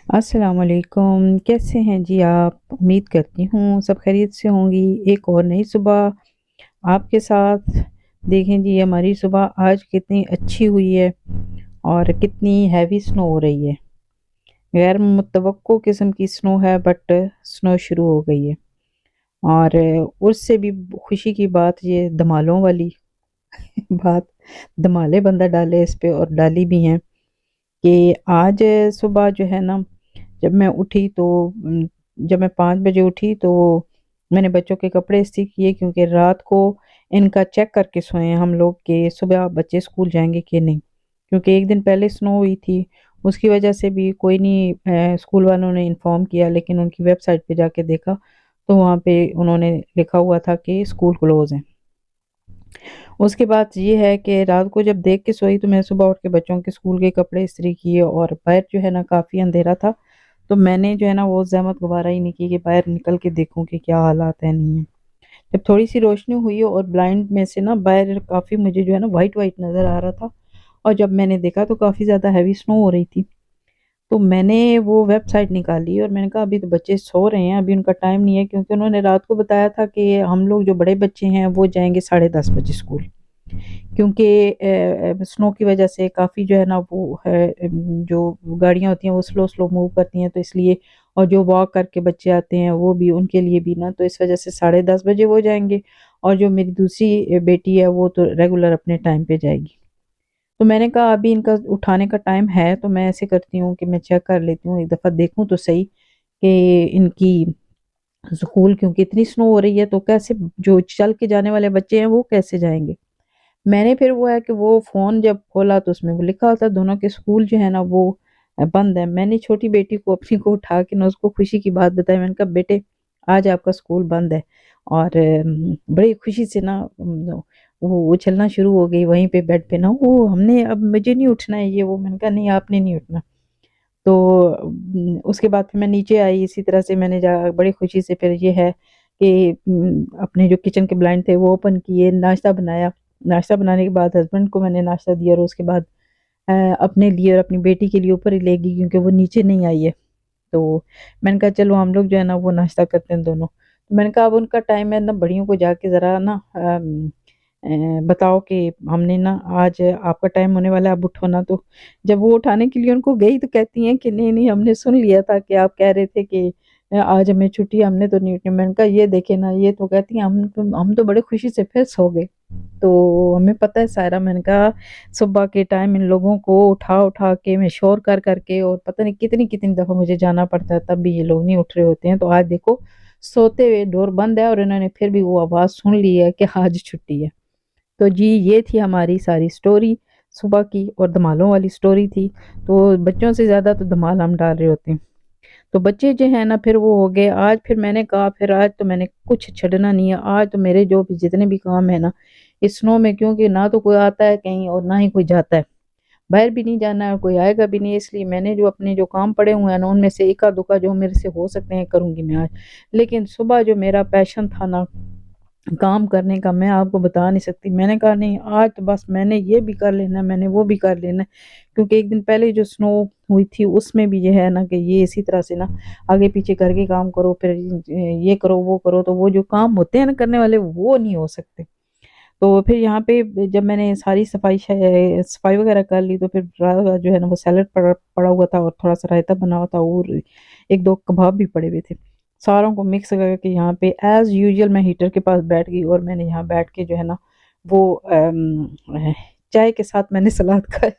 السلام علیکم، کیسے ہیں جی آپ؟ امید کرتی ہوں سب خیریت سے ہوں گی۔ ایک اور نئی صبح آپ کے ساتھ۔ دیکھیں جی ہماری صبح آج کتنی اچھی ہوئی ہے اور کتنی ہیوی سنو ہو رہی ہے۔ غیر متوقع قسم کی سنو ہے بٹ سنو شروع ہو گئی ہے، اور اس سے بھی خوشی کی بات یہ دمالوں والی بات، دمالے بندہ ڈالے اس پہ اور ڈالی بھی ہیں کہ آج صبح جو ہے نا، جب میں اٹھی تو جب میں 5 بجے اٹھی تو میں نے بچوں کے کپڑے استری کیے، کیونکہ رات کو ان کا چیک کر کے سوئے ہیں ہم لوگ کہ صبح بچے اسکول جائیں گے کہ نہیں، کیونکہ ایک دن پہلے سنو ہوئی تھی، اس کی وجہ سے بھی کوئی نہیں اسکول والوں نے انفارم کیا، لیکن ان کی ویب سائٹ پہ جا کے دیکھا تو وہاں پہ انہوں نے لکھا ہوا تھا کہ اسکول کلوز ہیں۔ اس کے بعد یہ ہے کہ رات کو جب دیکھ کے سوئی تو میں صبح اٹھ کے بچوں کے اسکول کے کپڑے استری کیے، اور باہر جو ہے نا کافی اندھیرا تھا، تو میں نے جو ہے نا وہ زحمت گوارا ہی نہیں کی کہ باہر نکل کے دیکھوں کہ کیا حالات ہیں نہیں ہیں۔ جب تھوڑی سی روشنی ہوئی اور بلائنڈ میں سے نا باہر کافی مجھے جو ہے نا وائٹ وائٹ نظر آ رہا تھا، اور جب میں نے دیکھا تو کافی زیادہ ہیوی سنو ہو رہی تھی، تو میں نے وہ ویب سائٹ نکالی اور میں نے کہا ابھی تو بچے سو رہے ہیں، ابھی ان کا ٹائم نہیں ہے، کیونکہ انہوں نے رات کو بتایا تھا کہ ہم لوگ جو بڑے بچے ہیں وہ جائیں گے 10:30 بجے اسکول، کیونکہ سنو کی وجہ سے کافی جو ہے نا وہ ہے، جو گاڑیاں ہوتی ہیں وہ سلو سلو موو کرتی ہیں، تو اس لیے، اور جو واک کر کے بچے آتے ہیں وہ بھی ان کے لیے بھی نا، تو اس وجہ سے 10:30 بجے وہ جائیں گے، اور جو میری دوسری بیٹی ہے وہ تو ریگولر اپنے ٹائم پہ جائے گی۔ تو میں نے کہا ابھی ان کا اٹھانے کا ٹائم ہے، تو میں ایسے کرتی ہوں کہ میں چیک کر لیتی ہوں، ایک دفعہ دیکھوں تو صحیح کہ ان کی اسکول، کیونکہ اتنی سنو ہو رہی ہے تو کیسے جو چل کے جانے والے بچے ہیں وہ کیسے جائیں گے۔ میں نے پھر وہ ہے کہ وہ فون جب کھولا تو اس میں وہ لکھا ہوتا دونوں کے اسکول جو ہے نا وہ بند ہے۔ میں نے چھوٹی بیٹی کو اپنی کو اٹھا کے نا اس کو خوشی کی بات بتائی، میں نے کہا بیٹے آج آپ کا اسکول بند ہے، اور بڑی خوشی سے نا وہ اچھلنا شروع ہو گئی وہیں پہ بیڈ پہ نا، وہ ہم نے اب مجھے نہیں اٹھنا ہے یہ وہ، میں نے کہا نہیں آپ نے نہیں اٹھنا۔ تو اس کے بعد پھر میں نیچے آئی، اسی طرح سے میں نے بڑی خوشی سے پھر یہ ہے کہ اپنے جو کچن کے بلائنڈ تھے وہ اوپن کیے، ناشتہ بنایا، ناشتہ بنانے کے بعد ہسبینڈ کو میں نے ناشتہ دیا، اور اس کے بعد اپنے لیے اور اپنی بیٹی کے لیے اوپر ہی لے گئی کیونکہ وہ نیچے نہیں آئی ہے، تو میں نے کہا چلو ہم لوگ جو ہے نا وہ ناشتہ کرتے ہیں دونوں۔ تو میں نے کہا اب ان کا ٹائم ہے نا، بڑیوں کو جا کے ذرا نا بتاؤ کہ ہم نے نا آج آپ کا ٹائم ہونے والا ہے، اب اٹھو نا۔ تو جب وہ اٹھانے کے لیے ان کو گئی تو کہتی ہیں کہ نہیں نہیں ہم نے سن لیا تھا کہ آپ کہہ رہے تھے کہ آج ہمیں چھٹی ہے، ہم نے تو نہیں اٹھے۔ میں نے کہا یہ دیکھیں نا، یہ تو کہتی ہیں ہم تو بڑے خوشی سے پھر سو گئے، تو ہمیں پتہ ہے سائرہ، میں نے کہا صبح کے ٹائم ان لوگوں کو اٹھا اٹھا کے میں شور کر کر کے، اور پتہ نہیں کتنی کتنی دفعہ مجھے جانا پڑتا ہے تب بھی یہ لوگ نہیں اٹھ رہے ہوتے ہیں۔ تو آج دیکھو سوتے ہوئے ڈور بند ہے اور انہوں نے پھر بھی وہ آواز سن لی ہے کہ آج چھٹی ہے۔ تو جی یہ تھی ہماری ساری سٹوری صبح کی، اور دمالوں والی سٹوری تھی، تو بچوں سے زیادہ تو دمال ہم ڈال رہے ہوتے ہیں۔ تو بچے جو ہیں نا پھر وہ ہو گئے آج، پھر میں نے کہا پھر آج تو میں نے کچھ چھڑنا نہیں ہے، آج تو میرے جو بھی جتنے بھی کام ہے نا اس سنو میں، کیونکہ نہ تو کوئی آتا ہے کہیں اور نہ ہی کوئی جاتا ہے، باہر بھی نہیں جانا ہے اور کوئی آئے گا بھی نہیں، اس لیے میں نے جو اپنے جو کام پڑے ہوئے ہیں نا ان میں سے ایکا دکا جو میرے سے ہو سکتے ہیں کروں گی میں آج۔ لیکن صبح جو میرا پیشن تھا نا کام کرنے کا، میں آپ کو بتا نہیں سکتی، میں نے کہا نہیں آج تو بس میں نے یہ بھی کر لینا ہے، میں نے وہ بھی کر لینا ہے، کیونکہ ایک دن پہلے جو سنو ہوئی تھی اس میں بھی یہ ہے نا کہ یہ اسی طرح سے نا آگے پیچھے کر کے کام کرو، پھر یہ کرو وہ کرو، تو وہ جو کام ہوتے ہیں نا کرنے والے وہ نہیں ہو سکتے۔ تو پھر یہاں پہ جب میں نے ساری صفائی وغیرہ کر لی، تو پھر جو ہے نا وہ سیلڈ پڑا ہوا تھا، اور تھوڑا سا رائتا بنا ہوا تھا، اور ایک دو کباب بھی پڑے ہوئے تھے، ساروں کو مکس کر کے یہاں پہ ایز یوزول میں ہیٹر کے پاس بیٹھ گئی، اور میں نے یہاں بیٹھ کے جو ہے نا وہ چائے کے ساتھ میں نے سلاد کھایا۔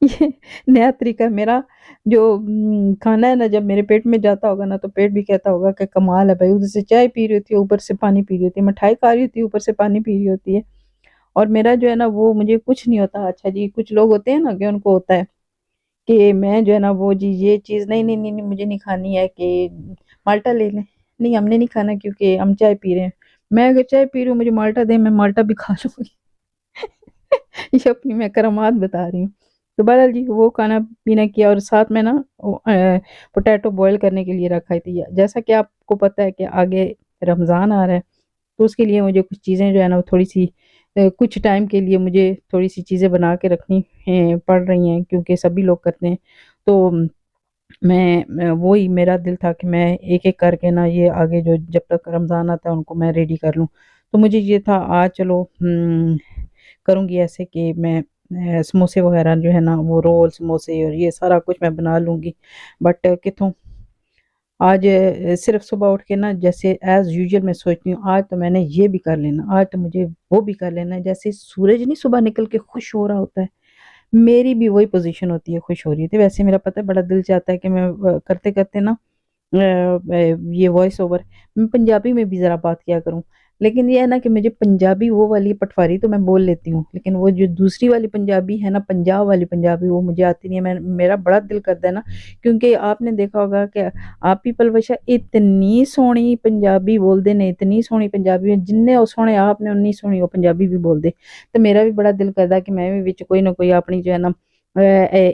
یہ نیا طریقہ ہے میرا، جو کھانا ہے نا جب میرے پیٹ میں جاتا ہوگا نا تو پیٹ بھی کہتا ہوگا کہ کمال ہے بھائی، ادھر سے چائے پی رہی ہوتی ہے اوپر سے پانی پی رہی ہوتی ہے، مٹھائی کھا رہی ہوتی ہے اوپر سے پانی پی رہی ہوتی ہے، اور میرا جو ہے نا وہ مجھے کچھ نہیں ہوتا۔ اچھا جی کچھ لوگ ہوتے ہیں نا کہ ان کو ہوتا ہے کہ میں جو ہے نا وہ جی یہ چیز نہیں نہیں نہیں نہیں، مجھے نہیں کھانی ہے، کہ مالٹا لے لیں، نہیں ہم نے نہیں کھانا کیونکہ ہم چائے پی رہے ہیں، میں اگر چائے پی رہی ہوں مجھے مالٹا دیں، میں مالٹا بھی کھا لوں گی۔ یہ اپنی میں کرامات بتا رہی ہوں۔ تو بہرحال جی وہ کھانا پینا کیا، اور ساتھ میں نا پوٹیٹو بوائل کرنے کے لیے رکھا تھی، جیسا کہ آپ کو پتہ ہے کہ آگے رمضان آ رہا ہے، تو اس کے لیے مجھے کچھ چیزیں جو ہے نا وہ تھوڑی سی کچھ ٹائم کے لیے مجھے تھوڑی سی چیزیں بنا کے رکھنی پڑ رہی ہیں، کیونکہ سبھی لوگ کرتے ہیں۔ تو وہی میرا دل تھا کہ میں ایک ایک کر کے نا یہ آگے جو جب تک رمضان آتا ہے ان کو میں ریڈی کر لوں۔ تو مجھے یہ تھا آج چلو کروں گی ایسے کہ میں سموسے وغیرہ جو ہے نا وہ رول سموسے اور یہ سارا کچھ میں بنا لوں گی، بٹ کتوں آج صرف صبح اٹھ کے نا جیسے ایز یوزول میں سوچتی ہوں آج تو میں نے یہ بھی کر لینا، آج تو مجھے وہ بھی کر لینا ہے۔ جیسے سورج نہیں صبح نکل کے خوش ہو رہا ہوتا ہے، میری بھی وہی پوزیشن ہوتی ہے، خوش ہو رہی تھی۔ ویسے میرا پتہ ہے بڑا دل چاہتا ہے کہ میں کرتے کرتے نا یہ وائس اوور میں پنجابی میں بھی ذرا بات کیا کروں، لیکن یہ ہے نا کہ مجھے پنجابی وہ والی پٹواری تو میں بول لیتی ہوں، لیکن وہ جو دوسری والی پنجابی ہے نا پنجاب والی پنجابی وہ مجھے آتی نہیں ہے۔ میرا بڑا دل کرتا ہے نا، کیونکہ آپ نے دیکھا ہوگا کہ آپ پیپل وشا اتنی سونی پنجابی بول دے نے، اتنی سونی پنجابی جننے وہ سونے آپ نے انی سونی وہ پنجابی بھی بول دے۔ تو میرا بھی بڑا دل کردا کہ میں بھی وچ کوئی نہ کوئی اپنی جو ہے نا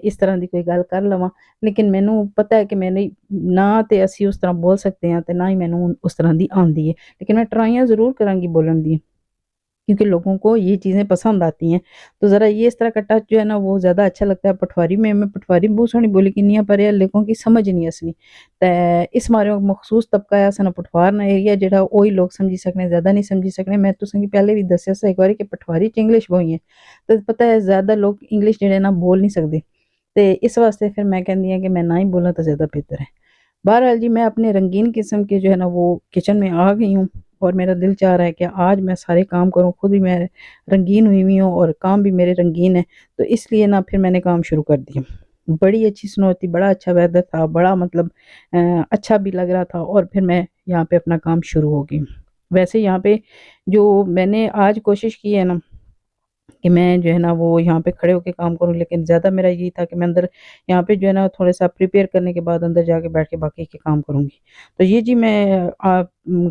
اس طرح دی کوئی گل کر لواں، لیکن مینوں پتہ ہے کہ میں نہیں نہ تے اسی اس طرح بول سکتے ہیں تے نہ ہی مینوں اس طرح دی آندی ہے، لیکن میں ٹرائیاں ضرور کراں گی بولن دی، کیونکہ لوگوں کو یہ چیزیں پسند آتی ہیں۔ تو ذرا یہ اس طرح کا ٹچ جو ہے نا وہ زیادہ اچھا لگتا ہے۔ پٹواری میں پٹواری بہت سونی بولی کنیاں پر لوگوں کی سمجھ نہیں اسنی تے اس مارے مخصوص طبقہ ہے سنا پٹوار نا ایریا جڑا وہی لوگ سمجھی سکنے، زیادہ نہیں سمجھی سکنے۔ میں تساں کی پہلے بھی دسیا سا ایک باری کہ پٹواری چ انگلش وہی ہے، تو پتہ ہے زیادہ لوگ انگلش جڑے نا بول نہیں سکتے، تے اس واسطے پھر میں کہندی ہوں کہ میں نہ ہی بولاں تو زیادہ بہتر ہے۔ بہرحال جی میں اپنے رنگین قسم کے جو ہے نا وہ کچن میں آ گئی ہوں، اور میرا دل چاہ رہا ہے کہ آج میں سارے کام کروں، خود بھی میں رنگین ہوئی ہوں اور کام بھی میرے رنگین ہیں، تو اس لیے نا پھر میں نے کام شروع کر دیا۔ بڑی اچھی سنوتی، بڑا اچھا ویدر تھا، بڑا مطلب اچھا بھی لگ رہا تھا، اور پھر میں یہاں پہ اپنا کام شروع ہو گئی۔ ویسے یہاں پہ جو میں نے آج کوشش کی ہے نا کہ میں جو ہے نا وہ یہاں پہ کھڑے ہو کے کام کروں، لیکن زیادہ میرا یہی تھا کہ میں اندر یہاں پہ جو ہے نا تھوڑا سا پریپیئر کرنے کے بعد اندر جا کے بیٹھ کے باقی کے کام کروں گی۔ تو یہ جی میں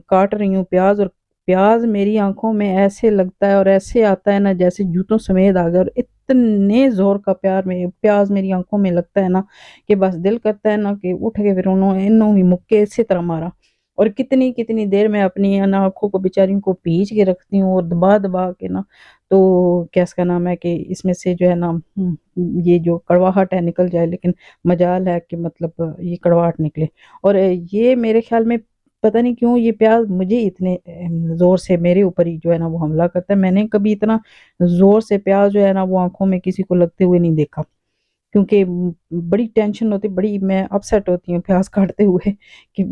کاٹ رہی ہوں پیاز، اور پیاز میری آنکھوں میں ایسے لگتا ہے اور ایسے آتا ہے نا جیسے جوتوں سمیت آ گیا، اور اتنے زور کا پیاز میری آنکھوں میں لگتا ہے نا کہ بس دل کرتا ہے نا کہ اٹھ کے پھر انہوں ہی مکے اسی طرح مارا۔ اور کتنی کتنی دیر میں اپنی آنکھوں کو بیچاریوں کو پیچ کے رکھتی ہوں اور دبا دبا کے نا، تو کیا اس کا نام ہے کہ اس میں سے جو ہے نا یہ جو کڑواہٹ ہے نکل جائے، لیکن مجال ہے کہ مطلب یہ کڑواہٹ نکلے۔ اور یہ میرے خیال میں پتہ نہیں کیوں یہ پیاز مجھے اتنے زور سے میرے اوپر ہی جو ہے نا وہ حملہ کرتا ہے۔ میں نے کبھی اتنا زور سے پیاز جو ہے نا وہ آنکھوں میں کسی کو لگتے ہوئے نہیں دیکھا، کیونکہ بڑی ٹینشن ہوتی، بڑی میں اپسیٹ ہوتی ہوں پیاز کاٹتے ہوئے کہ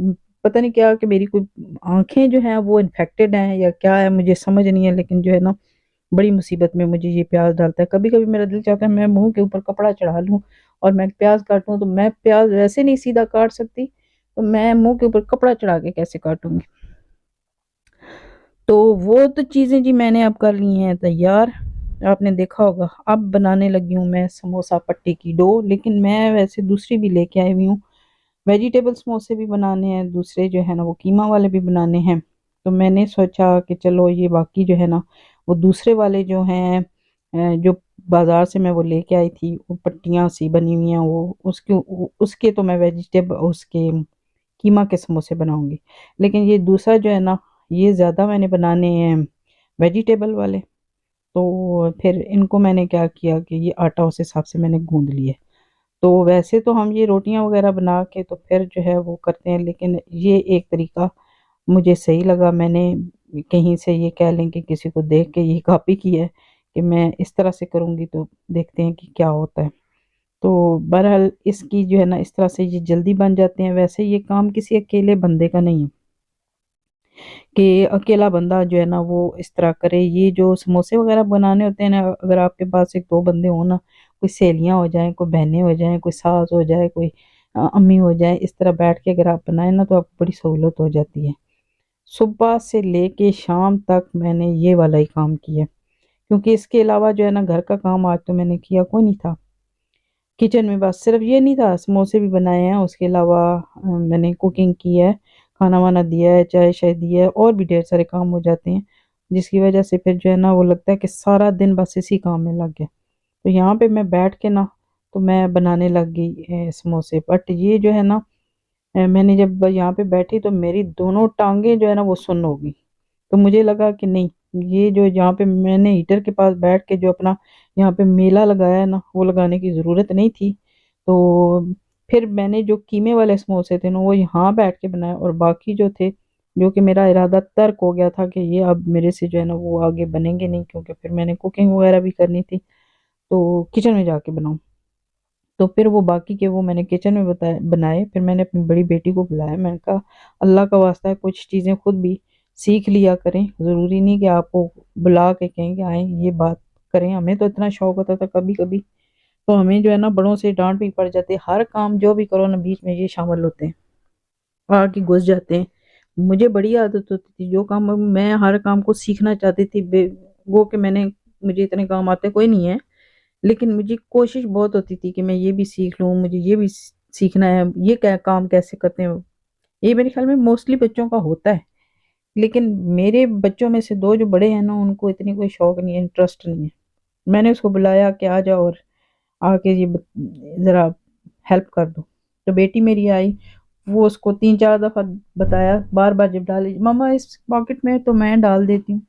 پتہ نہیں کیا کہ میری کوئی آنکھیں جو ہیں وہ انفیکٹڈ ہیں یا کیا ہے، مجھے سمجھ نہیں ہے، لیکن جو ہے نا بڑی مصیبت میں مجھے یہ پیاز ڈالتا ہے۔ کبھی کبھی میرا دل چاہتا ہے میں منہ کے اوپر کپڑا چڑھا لوں اور میں پیاز کاٹوں، تو میں پیاز ویسے نہیں سیدھا کاٹ سکتی، تو میں منہ کے اوپر کپڑا چڑھا کے کیسے کاٹوں گی؟ تو وہ تو چیزیں جی میں نے اب کر لی ہیں تیار، آپ نے دیکھا ہوگا۔ اب بنانے لگی ہوں میں سموسا پٹی کی ڈو، لیکن میں ویسے دوسری بھی لے کے آئی ہوئی ہوں، ویجیٹیبل سموسے بھی بنانے ہیں، دوسرے جو ہے نا وہ قیمہ والے بھی بنانے ہیں۔ تو میں نے سوچا کہ چلو یہ باقی جو ہے نا وہ دوسرے والے جو ہیں جو بازار سے میں وہ لے کے آئی تھی، وہ پٹیاں سی بنی ہوئی ہیں، وہ اس کے تو میں ویجیٹیبل اس کے قیمہ کے سموسے بناؤں گی، لیکن یہ دوسرا جو ہے نا یہ زیادہ میں نے بنانے ہیں ویجیٹیبل والے۔ تو پھر ان کو میں نے کیا کیا کہ یہ آٹا اس حساب سے میں نے گوندھ لیا۔ تو ویسے تو ہم یہ روٹیاں وغیرہ بنا کے تو پھر جو ہے وہ کرتے ہیں، لیکن یہ ایک طریقہ مجھے صحیح لگا، میں نے کہیں سے یہ کہہ لیں کہ کسی کو دیکھ کے یہ کاپی کی ہے کہ میں اس طرح سے کروں گی، تو دیکھتے ہیں کہ کیا ہوتا ہے۔ تو بہرحال اس کی جو ہے نا اس طرح سے یہ جلدی بن جاتے ہیں۔ ویسے یہ کام کسی اکیلے بندے کا نہیں ہے کہ اکیلا بندہ جو ہے نا وہ اس طرح کرے۔ یہ جو سموسے وغیرہ بنانے ہوتے ہیں نا، اگر آپ کے پاس ایک دو بندے ہوں نا، کوئی سہیلیاں ہو جائیں، کوئی بہنیں ہو جائیں، کوئی ساس ہو جائے، کوئی امی ہو جائے، اس طرح بیٹھ کے اگر آپ بنائیں نا تو آپ کو بڑی سہولت ہو جاتی ہے۔ صبح سے لے کے شام تک میں نے یہ والا ہی کام کیا، کیونکہ اس کے علاوہ جو ہے نا گھر کا کام آج تو میں نے کیا کوئی نہیں تھا کچن میں۔ بس صرف یہ نہیں تھا، سموسے بھی بنائے ہیں، اس کے علاوہ میں نے کوکنگ کی ہے، کھانا وانا دیا ہے، چائے شائے دیا ہے، اور بھی ڈھیر سارے کام ہو جاتے ہیں، جس کی وجہ سے پھر جو ہے نا وہ لگتا ہے کہ سارا دن بس اسی کام میں لگ گیا۔ تو یہاں پہ میں بیٹھ کے نا تو میں بنانے لگ گئی سموسے، بٹ یہ جو ہے نا میں نے جب یہاں پہ بیٹھی تو میری دونوں ٹانگیں جو ہے نا وہ سن ہو گئی، تو مجھے لگا کہ نہیں یہ جو یہاں پہ میں نے ہیٹر کے پاس بیٹھ کے جو اپنا یہاں پہ میلہ لگایا ہے نا، وہ لگانے کی ضرورت نہیں تھی۔ تو پھر میں نے جو قیمے والے سموسے تھے نا وہ یہاں بیٹھ کے بنائے، اور باقی جو تھے، جو کہ میرا ارادہ ترک ہو گیا تھا کہ یہ اب میرے سے جو ہے نا وہ آگے بنیں گے نہیں، کیونکہ پھر میں نے کوکنگ وغیرہ بھی کرنی تھی تو کچن میں جا کے بناؤں۔ تو پھر وہ باقی کے وہ میں نے کچن میں بنائے۔ پھر میں نے اپنی بڑی بیٹی کو بلایا، میں نے کہا اللہ کا واسطہ ہے کچھ چیزیں خود بھی سیکھ لیا کریں، ضروری نہیں کہ آپ کو بلا کے کہیں کہ آئیں یہ بات کریں۔ ہمیں تو اتنا شوق ہوتا تھا کبھی کبھی تو ہمیں جو ہے نا بڑوں سے ڈانٹ بھی پڑ جاتی ہے، ہر کام جو بھی کرو نا بیچ میں یہ شامل ہوتے ہیں، آ کے گھس جاتے ہیں۔ مجھے بڑی عادت ہوتی تھی، جو کام میں ہر کام کو سیکھنا چاہتی تھی، وہ کہ مجھے اتنے کام آتے کوئی نہیں ہے، لیکن مجھے کوشش بہت ہوتی تھی کہ میں یہ بھی سیکھ لوں، مجھے یہ بھی سیکھنا ہے، یہ کیا کام کیسے کرتے ہیں۔ یہ میرے خیال میں موسٹلی بچوں کا ہوتا ہے، لیکن میرے بچوں میں سے دو جو بڑے ہیں نا ان کو اتنی کوئی شوق نہیں ہے، انٹرسٹ نہیں ہے۔ میں نے اس کو بلایا کہ آ جاؤ اور آ کے یہ ذرا ہیلپ کر دو، تو بیٹی میری آئی، وہ اس کو 3 4 دفعہ بتایا، بار بار جب ڈالی ماما اس پاکٹ میں تو میں ڈال دیتی ہوں،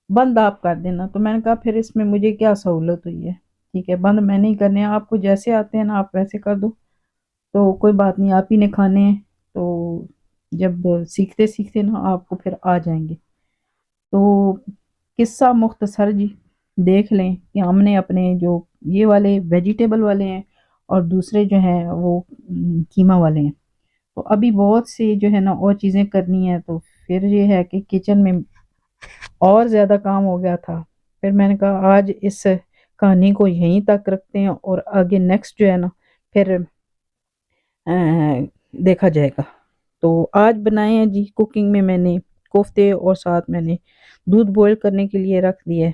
بند آپ کر دینا۔ تو میں نے کہا پھر اس میں مجھے کیا سہولت ہوئی ہے، ٹھیک ہے بند میں نہیں کرنے ہیں، آپ کو جیسے آتے ہیں نا آپ ویسے کر دو، تو کوئی بات نہیں آپ ہی نے کھانے ہیں، تو جب سیکھتے سیکھتے نا آپ کو پھر آ جائیں گے۔ تو قصہ مختصر جی، دیکھ لیں کہ ہم نے اپنے جو یہ والے ویجیٹیبل والے ہیں اور دوسرے جو ہیں وہ قیمہ والے ہیں، تو ابھی بہت سی جو ہے نا اور چیزیں کرنی ہے، تو پھر یہ ہے کہ کچن میں اور زیادہ کام ہو گیا تھا۔ پھر میں نے کہا آج اس کہانی کو یہیں تک رکھتے ہیں، اور آگے نیکسٹ جو ہے نا پھر دیکھا جائے گا۔ تو آج بنائے ہیں جی کوکنگ میں میں نے کوفتے، اور ساتھ میں نے دودھ بوائل کرنے کے لیے رکھ دیے۔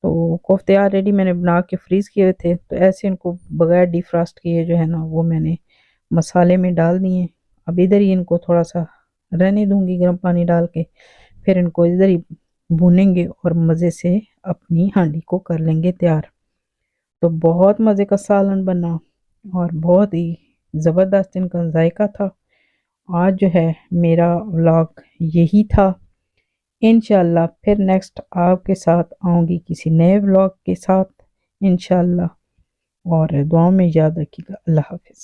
تو کوفتے آلریڈی میں نے بنا کے فریز کیے تھے، تو ایسے ان کو بغیر ڈی فراسٹ کیے جو ہے نا وہ میں نے مسالے میں ڈال دیے۔ اب ادھر ہی ان کو تھوڑا سا رہنے دوں گی گرم پانی ڈال کے، پھر ان کو ادھر ہی بھونیں گے اور مزے سے اپنی ہانڈی کو کر لیں گے تیار۔ تو بہت مزے کا سالن بنا اور بہت ہی زبردست ان کا ذائقہ تھا۔ آج جو ہے میرا ولاگ یہی تھا، انشاءاللہ پھر نیکسٹ آپ کے ساتھ آؤں گی کسی نئے ولاگ کے ساتھ انشاءاللہ، اور دعاؤں میں یاد رکھیے گا۔ اللہ حافظ۔